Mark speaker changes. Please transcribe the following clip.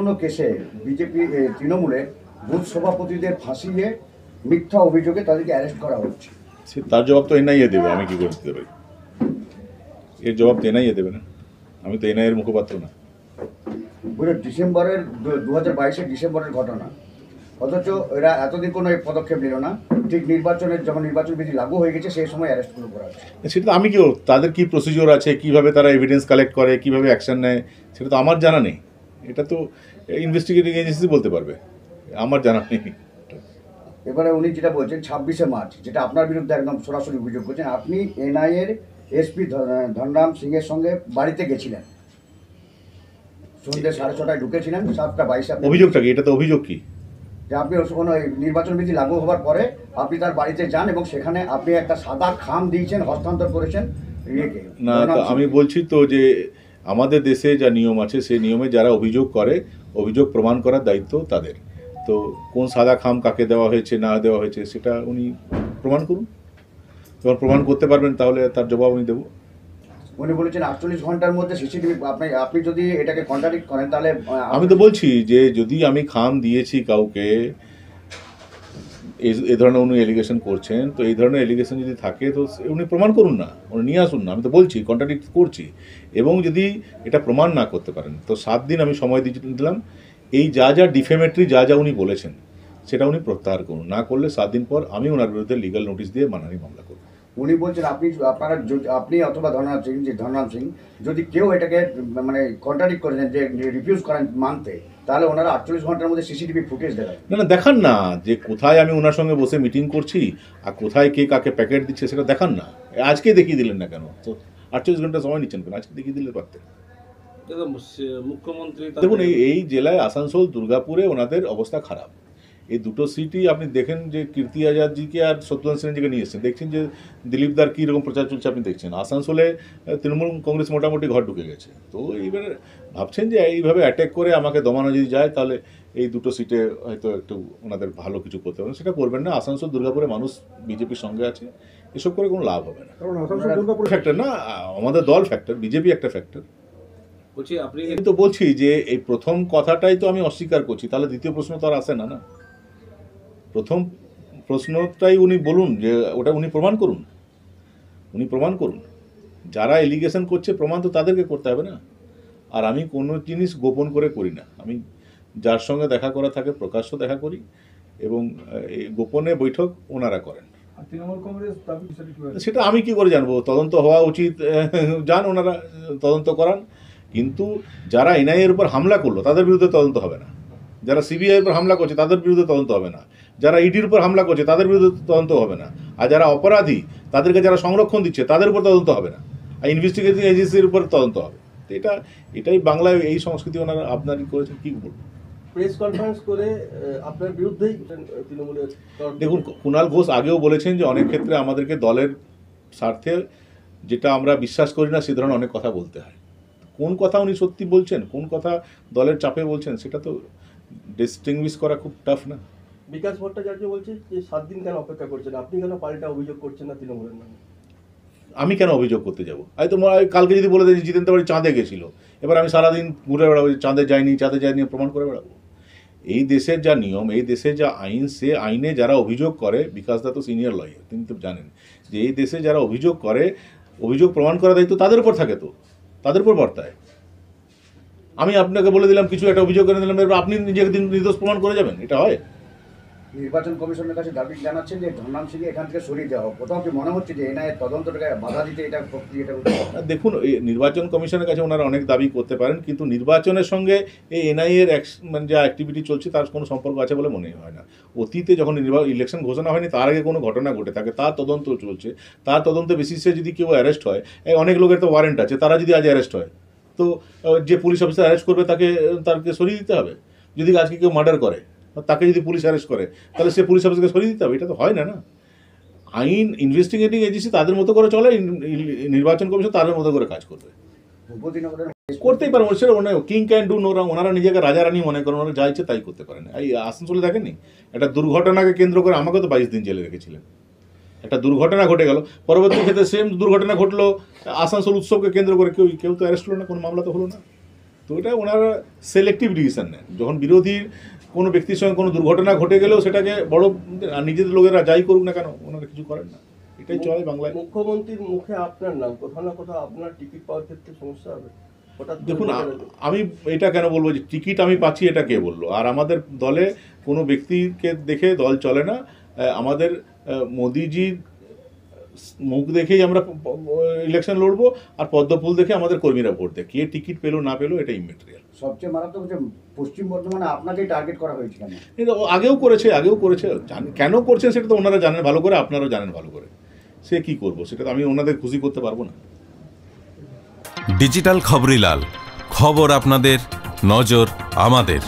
Speaker 1: কোনো কেসে বিজেপি তৃণমূলের বুথ সভাপতিদের ফাঁসিয়ে মিথ্যা অভিযোগে তাদেরকে অ্যারেস্ট করা হচ্ছে।
Speaker 2: তার জবাব তো এনআইএ দেবে, আমি কি করে দিতে পারি? এর জবাব তো এনআইএ দেবে না, আমি তো এনআইএর মুখপাত্র না।
Speaker 1: ডিসেম্বরের 2022 ডিসেম্বরের ঘটনা, অথচ এরা এতদিন কোনো পদক্ষেপ নিল না। ঠিক যখন নির্বাচন বিধি লাগু হয়ে গেছে সেই সময় অ্যারেস্টগুলো করা হচ্ছে।
Speaker 2: সেটা তো আমি কি, তাদের কি প্রসিডিওর আছে, কিভাবে তারা এভিডেন্স কালেক্ট করে, কিভাবে অ্যাকশন নেয়, সেটা তো আমার জানা নেই। এটা তো ইনভেস্টিগেটিং এজেন্সি বলতে পারবে, আমার জানা নেই।
Speaker 1: এবারে উনি যেটা বলছেন 26শে মার্চ, যেটা আপনার বিরুদ্ধে একদম সরাসরি অভিযোগ করছেন, আপনি এনআইএর এসপি ধনরাম সিং এর সঙ্গে বাড়িতে গেছিলেন, সন্ধ্যে 6:30টায় ঢুকেছিলেন, 7:22
Speaker 2: অভিযোগটা কি? এটা তো অভিযোগ কি
Speaker 1: যে আপনি নির্বাচন বিধি লাগু হওয়ার পরে আপনি তার বাড়িতে যান এবং সেখানে আপনি একটা সাদা খাম দিয়েছেন, হস্তান্তর করেছেন
Speaker 2: না। আমি বলছি তো যে আমাদের দেশে যা নিয়ম আছে সেই নিয়মে যারা অভিযোগ করে, অভিযোগ প্রমাণ করার দায়িত্ব তাদের। তো কোন সাদা খাম কাকে দেওয়া হয়েছে না দেওয়া হয়েছে সেটা উনি প্রমাণ করুন, যখন প্রমাণ করতে পারবেন তাহলে তার জবাব আমি দেবো।
Speaker 1: উনি বলেছেন 48 ঘন্টার মধ্যে সিসিটিভি, আপনি যদি এটাকে কন্ট্রাডিক্ট করেন তাহলে
Speaker 2: আমি তো বলছি যে যদি আমি খাম দিয়েছি কাউকে, এই ধরনের উনি এলিগেশন করছেন, তো এই ধরনের এলিগেশন যদি থাকে তো উনি প্রমাণ করুন না, উনি নিয়ে আসুন না। আমি তো বলছি কন্ট্রাডিক্ট করছি, এবং যদি এটা প্রমাণ না করতে পারেন তো 7 দিন আমি সময় দিলাম। এই যা ডিফেমেটরি যা উনি বলেছেন সেটা উনি প্রত্যাহার করুন, না করলে 7 দিন পর আমি ওনার বিরুদ্ধে লিগ্যাল নোটিশ দিয়ে মানহানি মামলা করব।
Speaker 1: উনি বলছেন আপনি অথবা ধনরাম সিং যদি কেউ এটাকে কন্ট্রাডিক্ট করেন, যে রিফিউজ করেন মানতে, তাহলে ওনারা 48 ঘন্টার মধ্যে সিসিটিভি ফুটেজ দেখায়।
Speaker 2: না দেখান না, যে কোথায় আমি ওনার সঙ্গে বসে মিটিং করছি আর কোথায় কে কাকে প্যাকেট দিচ্ছে সেটা দেখান না। আজকে দেখিয়ে দিলেন না কেন? তো 48 ঘন্টা সময় নিচ্ছেন কেন? আজকে দেখিয়ে দিলে পারতেন।
Speaker 3: মুখ্যমন্ত্রী
Speaker 2: দেখুন এই জেলায় আসানসোল, দুর্গাপুরে ওনাদের অবস্থা খারাপ। এই দুটো সিটই আপনি দেখেন যে কীর্তি আজাদজিকে আর শত্রুঘ্ন সিনহাজিকে নিয়ে এসেছেন, দেখছেন যে দিলীপদার কীরকম প্রচার চলছে আপনি দেখছেন। আসানসোলে তৃণমূল কংগ্রেস মোটামুটি ঘর ঢুকে গেছে। তো এইবারে ভাবছেন যে এইভাবে অ্যাটাক করে আমাকে দমানো যদি যায় তাহলে এই দুটো সিটে হয়তো একটু ওনাদের ভালো কিছু করতে পারবেন, সেটা করবেন না। আসানসোল দুর্গাপুরে মানুষ বিজেপির সঙ্গে আছে, এসব করে কোনো লাভ হবে না।
Speaker 4: কারণ আসানসোল দুর্গাপুর
Speaker 2: ফ্যাক্টর না, আমাদের দল ফ্যাক্টর, বিজেপি একটা ফ্যাক্টর।
Speaker 3: বলছি আপনি
Speaker 2: তো বলছি যে এই প্রথম কথাটাই তো আমি অস্বীকার করছি, তাহলে দ্বিতীয় প্রশ্ন তো আর আসে না। প্রথম প্রশ্নটাই উনি বলুন, যে ওটা উনি প্রমাণ করুন, যারা এলিগেশন করছে প্রমাণ তো তাদেরকে করতে হবে না। আর আমি কোনো জিনিস গোপন করে করি না, আমি যার সঙ্গে দেখা করা থাকে প্রকাশ্য দেখা করি, এবং এই গোপনে বৈঠক ওনারা করেন।
Speaker 4: তৃণমূল কংগ্রেস
Speaker 2: সেটা আমি কি করে জানবো? তদন্ত হওয়া উচিত, যান ওনারা তদন্ত করান। কিন্তু যারা এনআইএর উপর হামলা করলো তাদের বিরুদ্ধে তদন্ত হবে না, যারা সিবিআইয়ের উপর হামলা করছে তাদের বিরুদ্ধে তদন্ত হবে না, যারা ইডির উপর হামলা করছে তাদের বিরুদ্ধে তদন্ত হবে না, আর যারা অপরাধী তাদেরকে যারা সংরক্ষণ দিচ্ছে তাদের উপর তদন্ত হবে না, আর ইনভেস্টিগেটিং এজেন্সির উপর তদন্ত হবে। তো এটাই বাংলায় এই সংস্কৃতি ওনারা আপনারই করেছেন, কী বলবো।
Speaker 5: প্রেস কনফারেন্স করে আপনার বিরুদ্ধেই তৃণমূলের,
Speaker 2: দেখুন কুণাল ঘোষ আগেও বলেছেন যে অনেক ক্ষেত্রে আমাদেরকে দলের স্বার্থে যেটা আমরা বিশ্বাস করি না সে ধরনের অনেক কথা বলতে হয়। কোন কথা উনি সত্যি বলছেন, কোন কথা দলের চাপে বলছেন, সেটা তো ডিস্টিংগুইশ করা খুব টাফ না।
Speaker 5: বিকাশ ভট্টাচার্য বলছে যে 7 দিন কেন অপেক্ষা করছেন, আপনি কেন পাল্টা অভিযোগ করছেন না তৃণমূলের নামে?
Speaker 2: আমি কেন অভিযোগ করতে যাবো? তো কালকে যদি বলে দেয় জিতেন বাড়ি চাঁদে গেছিল, এবার আমি সারাদিন ঘুরে বেড়াবো, চাঁদে যায়নি প্রমাণ করে বেড়াবো? এই দেশের যা নিয়ম, এই দেশের যা আইন, সে আইনে যারা অভিযোগ করে, বিকাশদা তো সিনিয়র লয়ার, তিনি তো জানেন যে এই দেশে যারা অভিযোগ করে, অভিযোগ প্রমাণ করার দায়িত্ব তাদের উপর থাকে, তো তাদের উপর বর্তায়। আমি আপনাকে বলে দিলাম কিছু, একটা অভিযোগ করে দিলাম, এবার আপনি নিজেকে নির্দোষ প্রমাণ করে যাবেন, এটা হয়?
Speaker 1: নির্বাচন কমিশনের কাছে দাবি জানাচ্ছেন যে ধনরাম সিংকে এখান থেকে সরিয়ে দেওয়া হোক। কোথাও কি মনে হচ্ছে যে এনআইএর তদন্তটাকে বাধা দিতে এটা প্রক্রিয়াটা?
Speaker 2: দেখুন নির্বাচন কমিশনের কাছে ওনারা অনেক দাবি করতে পারেন, কিন্তু নির্বাচনের সঙ্গে এই এনআইএর যা অ্যাক্টিভিটি চলছে তার কোনো সম্পর্ক আছে বলে মনে হয় না। অতীতে যখন ইলেকশন ঘোষণা হয়নি তার আগে কোনো ঘটনা ঘটে থাকে, তার তদন্ত চলছে, তার তদন্ত বেসিসে যদি কেউ অ্যারেস্ট হয়, অনেক লোকের তো ওয়ারেন্ট আছে, তারা যদি আজ অ্যারেস্ট হয় তো যে পুলিশ অফিসার অ্যারেস্ট করবে তাকে সরিয়ে দিতে হবে। যদি আজকে কেউ মার্ডার করে, তাকে যদি পুলিশ অ্যারেস্ট করে, তাহলে সে পুলিশ অফিসারকে সরিয়ে দিতে হবে? এটা তো হয় না। আইন ইনভেস্টিগেটিং এজেন্সি তাদের মতো করে চলে, নির্বাচন কমিশন তাদের মতো করে কাজ করবে, করতেই পারেন। সেটা king can do no wrong, ওনারা নিজেকে রাজা রানী মনে করেন, ওনারা যা ইচ্ছে তাই করতে পারেন। এই আসানসোলে দেখেননি একটা দুর্ঘটনাকে কেন্দ্র করে আমাকে তো 22 দিন জেলে রেখেছিলেন। একটা দুর্ঘটনা ঘটে গেল, পরবর্তী ক্ষেত্রে সেম দুর্ঘটনা ঘটলো আসানসোল উৎসবকে কেন্দ্র করে, কেউ তো অ্যারেস্ট হলো না, কোনো মামলা তো হলো না। তো তো এটা ওনারা সিলেক্টিভ ডিসিশন নেন। যখন বিরোধীর কোনো ব্যক্তির সঙ্গে কোনো দুর্ঘটনা ঘটে গেলেও সেটাকে বড় আর নিজেদের লোকেরা যাই করুক না কেন ওনারা কিছু করেন না, এটাই চলে বাংলায়।
Speaker 5: মুখ্যমন্ত্রীর মুখে আপনার নাম, কোথাও না কোথাও আপনার টিকিট পাওয়ার ক্ষেত্রে সমস্যা হবে হঠাৎ করে
Speaker 2: দেখুন,
Speaker 5: বলে দেবে।
Speaker 2: আমি এটা কেন বলবো যে টিকিট আমি পাচ্ছি, এটা কে বললো? আর আমাদের দলে কোনো ব্যক্তিকে দেখে দল চলে না। আমাদের মোদিজির মুখ দেখেই আমরা ইলেকশন লড়বো, আর পদ্মফুল দেখে আমাদের কর্মীরা ভোট দেয়। কে টিকিট পেলো না পেলো এটা ইমেটেরিয়াল।
Speaker 1: সবচেয়ে মারাত্মক হচ্ছে পশ্চিম বর্ধমানে আপনাকেই টার্গেট করা হয়েছে কেন?
Speaker 2: কিন্তু আগেও করেছে কেন করছেন সেটা তো ওনারা জানেন ভালো করে, আপনারাও জানেন ভালো করে। সে কি করবো সেটা তো আমি ওনাদের খুশি করতে পারবো না।
Speaker 3: ডিজিটাল খবরিলাল, খবর আপনাদের, নজর আমাদের।